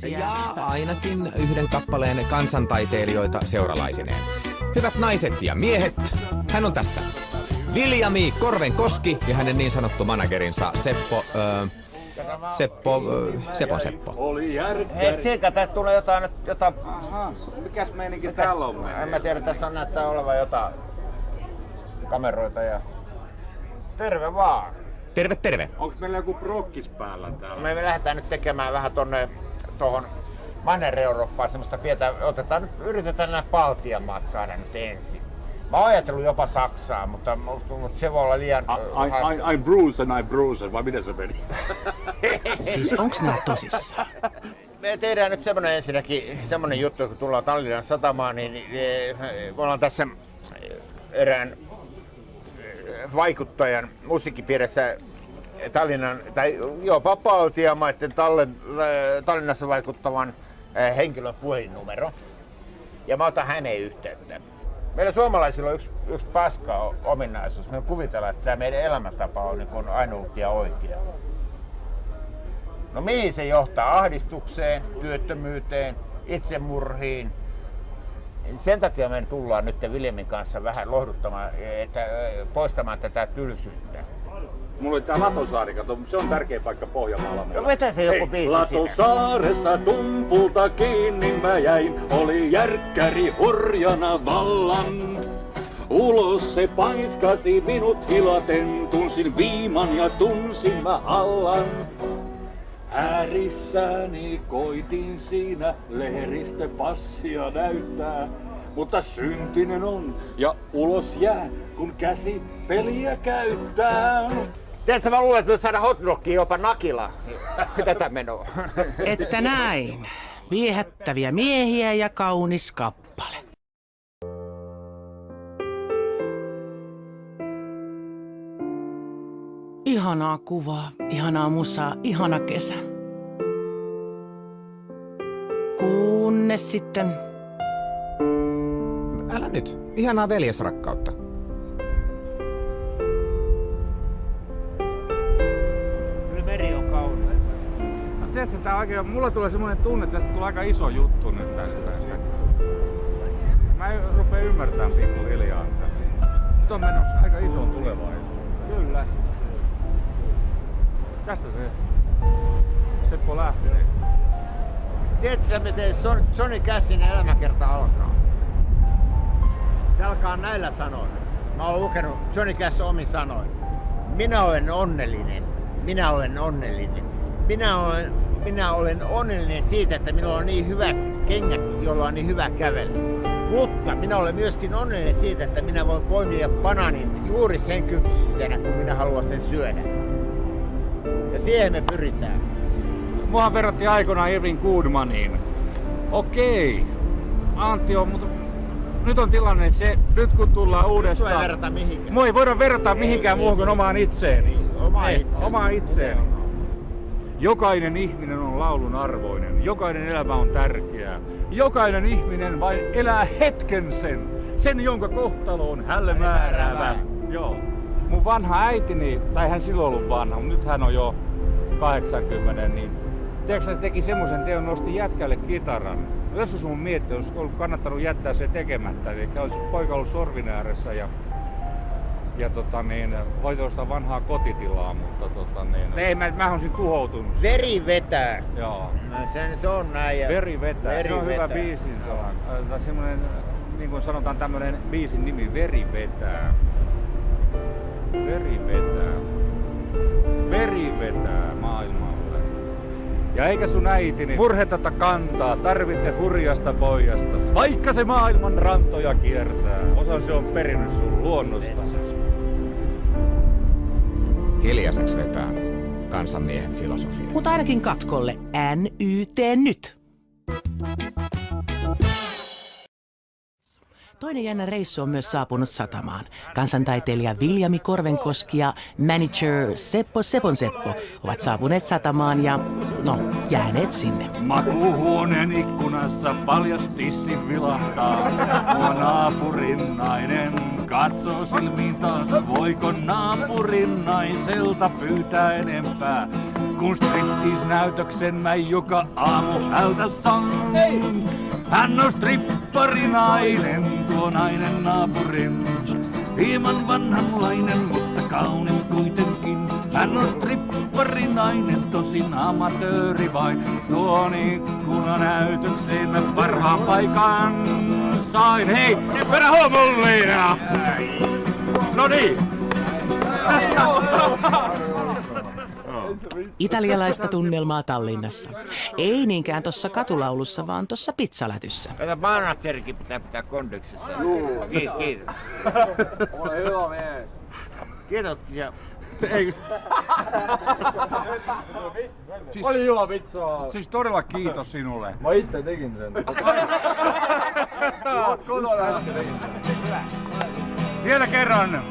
Ja ainakin yhden kappaleen kansantaiteilijoita seuralaisineen. Hyvät naiset ja miehet, hän on tässä. Viljami Korvenkoski ja hänen niin sanottu managerinsa Seppo. Hei, tsiika, tästä tulee jotain... Aha, mikäs meininki täällä on? En mä tiedä, tässä on näyttää olevan jotain kameroita ja... Terve vaan! Terve. Onks meillä joku prokkis päällä täällä? Me lähdetään nyt tekemään vähän tohon Manner-Eurooppaan semmoista pientä... Yritetään nämä Baltian maat saada nyt ensin. Mä oon ajatellut jopa Saksaa, mutta se voi olla liian... I bruise, vai miten se meni? Siis onks nää tosissaan? Me tehdään nyt semmonen juttu, kun tullaan Tallinnan satamaan, niin me ollaan tässä erään vaikuttajan musiikkipiirissä Tallinnan, tai jopa Baltian maiden Tallinnassa vaikuttavan henkilön puhelinnumero. Ja mä otan häneen yhteyttä. Meillä suomalaisilla on yksi paska ominaisuus. Me kuvitellaan, että tämä meidän elämäntapa on niin ainut ja oikea. No mihin se johtaa? Ahdistukseen, työttömyyteen, itsemurhiin. Sen takia me tullaan nyt Viljamin kanssa vähän lohduttamaan, poistamaan tätä tylsyyttä. Mulla oli tää Latosaari, kato, se on tärkeä paikka Pohjanmaalla. No vetä se joku biisi Latosaaressa tumpulta kiinni mä jäin, oli järkkäri hurjana vallan. Ulos se paiskasi minut hilaten, tunsin viiman ja tunsin mä hallan. Äärissäni koitin siinä lehdistöpassia näyttää, mutta syntinen on ja ulos jää, kun käsi peliä käyttää. Tiedätkö, mä luulen, että me saadaan hotdogia jopa nakilla tätä menoa. Että näin. Viehättäviä miehiä ja kaunis kappale. Ihanaa kuvaa, ihanaa musaa, ihana kesä. Kunnes sitten... Älä nyt. Ihanaa veljesrakkautta. Kyllä meri on kaunis. No tiedätkö, tää oikein, mulla tulee semmonen tunne, että tästä tulee aika iso juttu nyt tästä. Mä rupeen ymmärtämään pikkuhiljaa. Nyt on menossa aika isoon tulevaisuuteen. Kyllä. Tästä se Seppo lähtee. Tiedätkö, miten Johnny Cashin elämäkerta alkaa? Se alkaa näillä sanoilla. Mä oon lukenut Johnny Cash omin sanoin. Minä olen onnellinen. Minä olen onnellinen. Minä olen onnellinen siitä, että minulla on niin hyvät kengät, jolla on niin hyvä kävellä. Mutta minä olen myöskin onnellinen siitä, että minä voin poimia banaanin juuri sen kypsyytenä, kun minä haluan sen syödä. Ja siihen me pyritään. Muahan verrattiin aikoinaan Irving Goodmaniin. Okei. Antti on, mutta nyt on tilanne se, nyt kun tullaan uudestaan... Ei verrata mihinkään. Mua ei voida verrata mihinkään muuhun kuin omaan itseeni. Omaan itseeni. Jokainen ihminen on laulun arvoinen. Jokainen elämä on tärkeää. Jokainen ihminen vain elää hetken sen jonka kohtalo on hälle määräävä. Joo. Mun vanha äitini, tai hän silloin ollut vanha, mutta nyt hän on jo 80, niin tiedätkö, se teki semmoisen teon, nosti jätkälle kitaran. Joskus mun miettii, olisi kannattanut jättää se tekemättä, eli olisi poika ollut sorvin ääressä ja hoitellut sitä vanhaa kotitilaa, mutta ei, mä olisin tuhoutunut. Veri vetää. Joo. Se on näin. Ja Veri vetää. Veri se on vetää. Hyvä biisin sana. Tai semmoinen, niin kuin sanotaan, tämmönen biisin nimi, Veri vetää. Veri vetää. Veri vetää maailmalle. Ja eikä sun äitini murhetata kantaa, tarvitte hurjasta pojasta, vaikka se maailman rantoja kiertää. Osa se on perinnyt sun luonnostas. Hiljaiseksi vetää kansanmiehen filosofia. Mutta ainakin katkolle NYT nyt. Toinen jännä reissu on myös saapunut satamaan. Kansantaiteilija Viljami Korvenkoski ja manager Seppo ovat saapuneet satamaan ja, jääneet sinne. Makuuhuoneen ikkunassa paljas tissi vilahtaa. Mua naapurin nainen katsoo silmiin taas. Voiko naapurin naiselta pyytää enempää? kun striptease-näytöksen mä joka aamu hältä saan. Hän on stripparinainen, tuo nainen naapurin. Hieman vanhanlainen, mutta kaunis kuitenkin. Hän on stripparinainen, tosin amatööri vain. Tuon ikkunanäytökseen mä parhaan paikan sain. Hei, perä hommullia! No niin! Italialaista tunnelmaa Tallinnassa. Ei niinkään tossa katulaulussa, vaan tossa pizzalätyssä. Tätä manatserikin pitää kondiksessa. Kiitos. Ole hyvä mies. Kiitoksia. Oli hyvä pizzaa. Siis todella kiitos sinulle. Mä itse tekin sen. Kotona äsken tekin sen. Vielä kerran.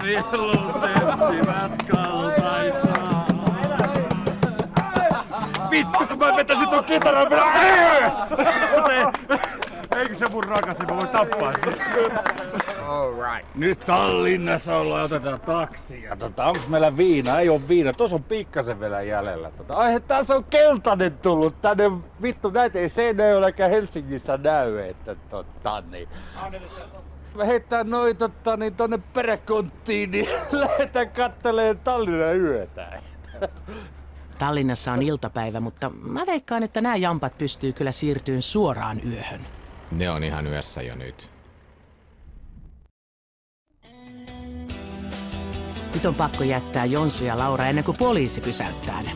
Sielun etsivät kaltaista. Vittu, kun mä vetäisin tuon kitaran eikö se mun rakasi, mä voin tappaa sitä. All right. Nyt Tallinnassa ollaan, otetaan taksia. Onks meillä viina? Ei oo viina. Tuossa on pikkasen vielä jäljellä. Ai, tässä on keltainen tullut tänne. Vittu, näitä ei Seinäjoella eikä Helsingissä näy. Että niin. Mä heittään noin tonne peräkonttiin, niin lähdetään katteleen Tallinnan yötä. Tallinnassa on iltapäivä, mutta mä veikkaan, että nämä jampat pystyy kyllä siirtyyn suoraan yöhön. Ne on ihan yössä jo nyt. Nyt on pakko jättää Jonsu ja Laura ennen kuin poliisi pysäyttää ne.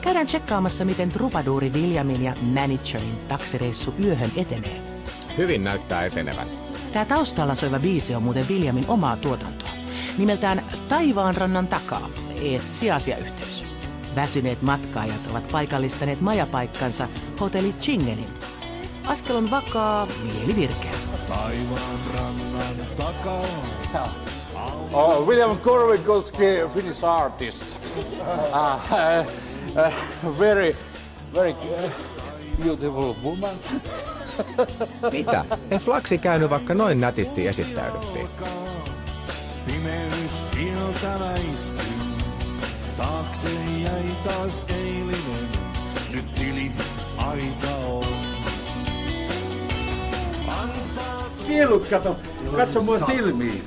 Käydään tsekkaamassa, miten trupaduuri Williamin ja managerin taksireissu yöhön etenee. Hyvin näyttää etenevän. Tää taustalla soiva biisi on muuten Williamin omaa tuotantoa. Nimeltään Taivaanrannan takaa, etsi asiayhteys. Väsyneet matkaajat ovat paikallistaneet majapaikkansa hotelli Chingelin. Askel on vakaa, mieli virkeä. Taivaanrannan takaa. William Korvenkoski, Finnish artist. Very beautiful woman. Mitä? Ei flaksi käynyt, vaikka noin nätisti esittäydyttiin. Pimeys kieltäväistyy. Taakse jäi taas eilinen. Nyt tilin aika on. Sielut, katso mua silmiin.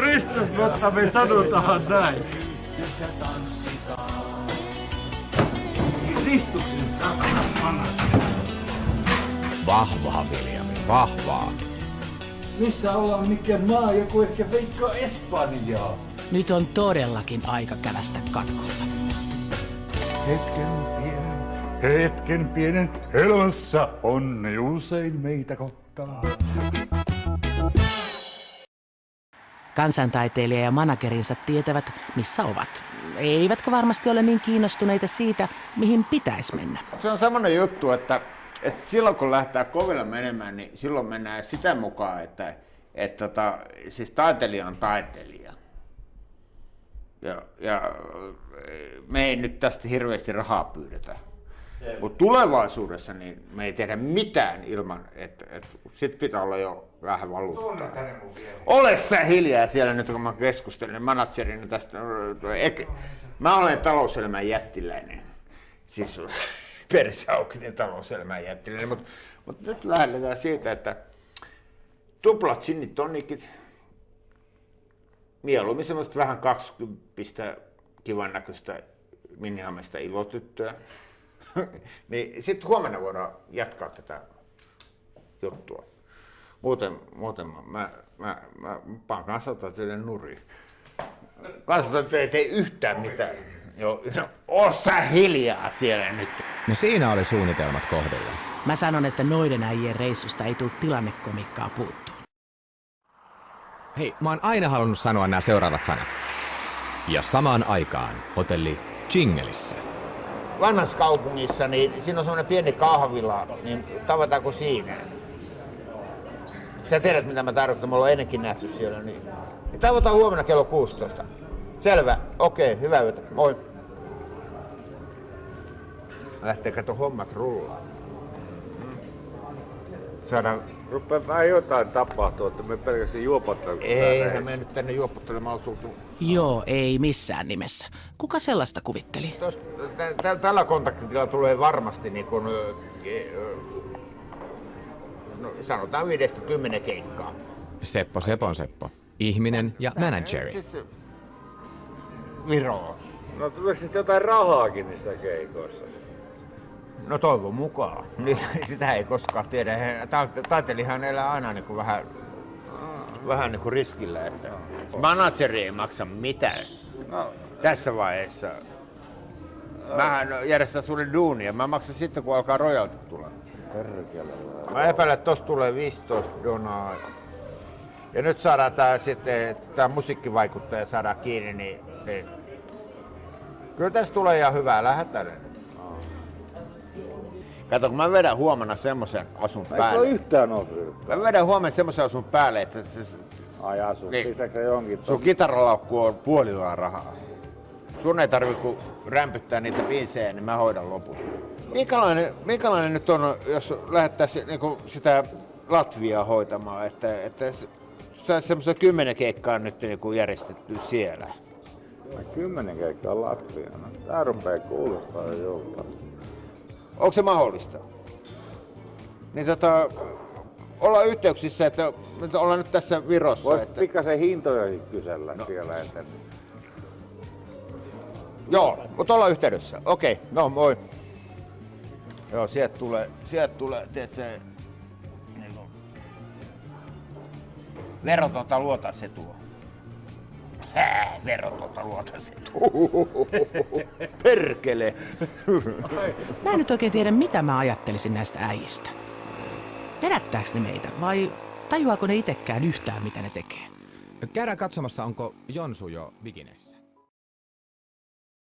Ristus, mutta me sanotaan näin. Yhdessä tanssitaan. Ristuksen satana. Vahvaa, Viljami, vahvaa. Missä ollaan, mikä maa? Joku ehkä veikkaa Espanjaa. Nyt on todellakin aika kävästä katkolla. Hetken pienen elossa onni usein meitä kohtaa. Kansantaiteilija ja managerinsa tietävät, missä ovat. Eivätkä varmasti ole niin kiinnostuneita siitä, mihin pitäisi mennä. Se on semmoinen juttu, että silloin kun lähtee kovilla menemään, niin silloin mennään sitä mukaan, että siis taiteilija on taiteilija. Ja me ei nyt tästä hirveästi rahaa pyydetä. Mutta tulevaisuudessa niin me ei tehdä mitään ilman, että sit pitää olla jo vähän valuuttaa. Ole sä hiljaa siellä nyt, kun mä keskustelen managerina tästä. Mä olen talouselämän jättiläinen. Siis persaukinen talouselämän jättiläinen. Mutta nyt lähdetään siitä, että tuplat sinitonikit, mieluummin semmoista vähän 20 kivan näköistä minihamesta ilotyttöä. Niin sitten huomenna voidaan jatkaa tätä juttua. Muuten mä paan kanssa teille nurin. Kanssa ei tee yhtään mitään. Joo, oo sä hiljaa siellä nyt. No siinä oli suunnitelmat kohdillaan. Mä sanon, että noiden äijien reissusta ei tule tilannekomikkaa puuttua. Hei, mä oon aina halunnut sanoa nämä seuraavat sanat. Ja samaan aikaan hotelli Chingelissä. Vanhassa kaupungissa, niin siinä on semmoinen pieni kahvila, niin tavataanko siinä? Sä tiedät, mitä mä tarkoitan, me ollaan ennenkin nähty siellä. Niin tavataan huomenna kello 16. Selvä, okei, hyvää yötä, moi. Lähtee kato hommat rullaan. Saadaan... Rupeaa vähän jotain tapahtua, että me pelkästään juopottelemme. Eihän me nyt tänne juopottelemaan tultu. Joo, ei missään nimessä. Kuka sellaista kuvitteli? Tällä kontaktilla tulee varmasti niin kun, no, sanotaan 5-10 keikkaa. Seppo Sepon Seppo. Ihminen ja manageri. Siis, Viroon. No tuleeko sitten jotain rahaakin niistä keikoissa? No toivon mukaan. Niin, sitä ei koskaan tiedä. Taiteilijahan elää aina niin kuin vähän niin kuin riskillä. Että manageri ei maksa mitään. No, Tässä vaiheessa. Mähän järjestän sulle duunia. Mä maksan sitten kun alkaa rojaltit tulla. perkele. Mä epäilen, että tosta tulee 15 donaa. Ja nyt saadaan tää musiikkivaikuttaja saadaan kiinni, niin kyllä tässä tulee ihan hyvää. Lähdetään. Kato, kun mä vedän huomenna semmosen asun Eikö se ole päälle. yhtään ohjelmaa? Mä vedän huomenna semmosen asun päälle, että Ai asu, Niin. pistääkö se jonkin sun kitaralaukku on puolillaan rahaa. Sun ei tarvi kun rämpyttää niitä biisejä, niin mä hoidan loput. Minkälainen nyt on, jos lähettäisiin niinku sitä Latviaa hoitamaan, että saisi semmoisen 10 keikkaa nyt niinku järjestetty siellä? 10 keikkaa Latviana. Tää rupee kuulostaa jo joltain. Onko se mahdollista? Niin ollaan yhteyksissä, että ollaan nyt tässä Virossa. Voisit Että... pikkasen hintojakin kysellä siellä eteen. Joo, mutta ollaan yhteydessä. Okei, no moi. Joo, sieltä tulee, tiedätkö, niin kuin verotonta luotasetua. Verotonta luotasetua. Perkele. Mä en nyt oikein tiedä, mitä mä ajattelisin näistä äijistä. Vedättääks ne meitä vai tajuaako ne itekään yhtään, mitä ne tekee? Käydään katsomassa, onko Jonsu jo bikineissä.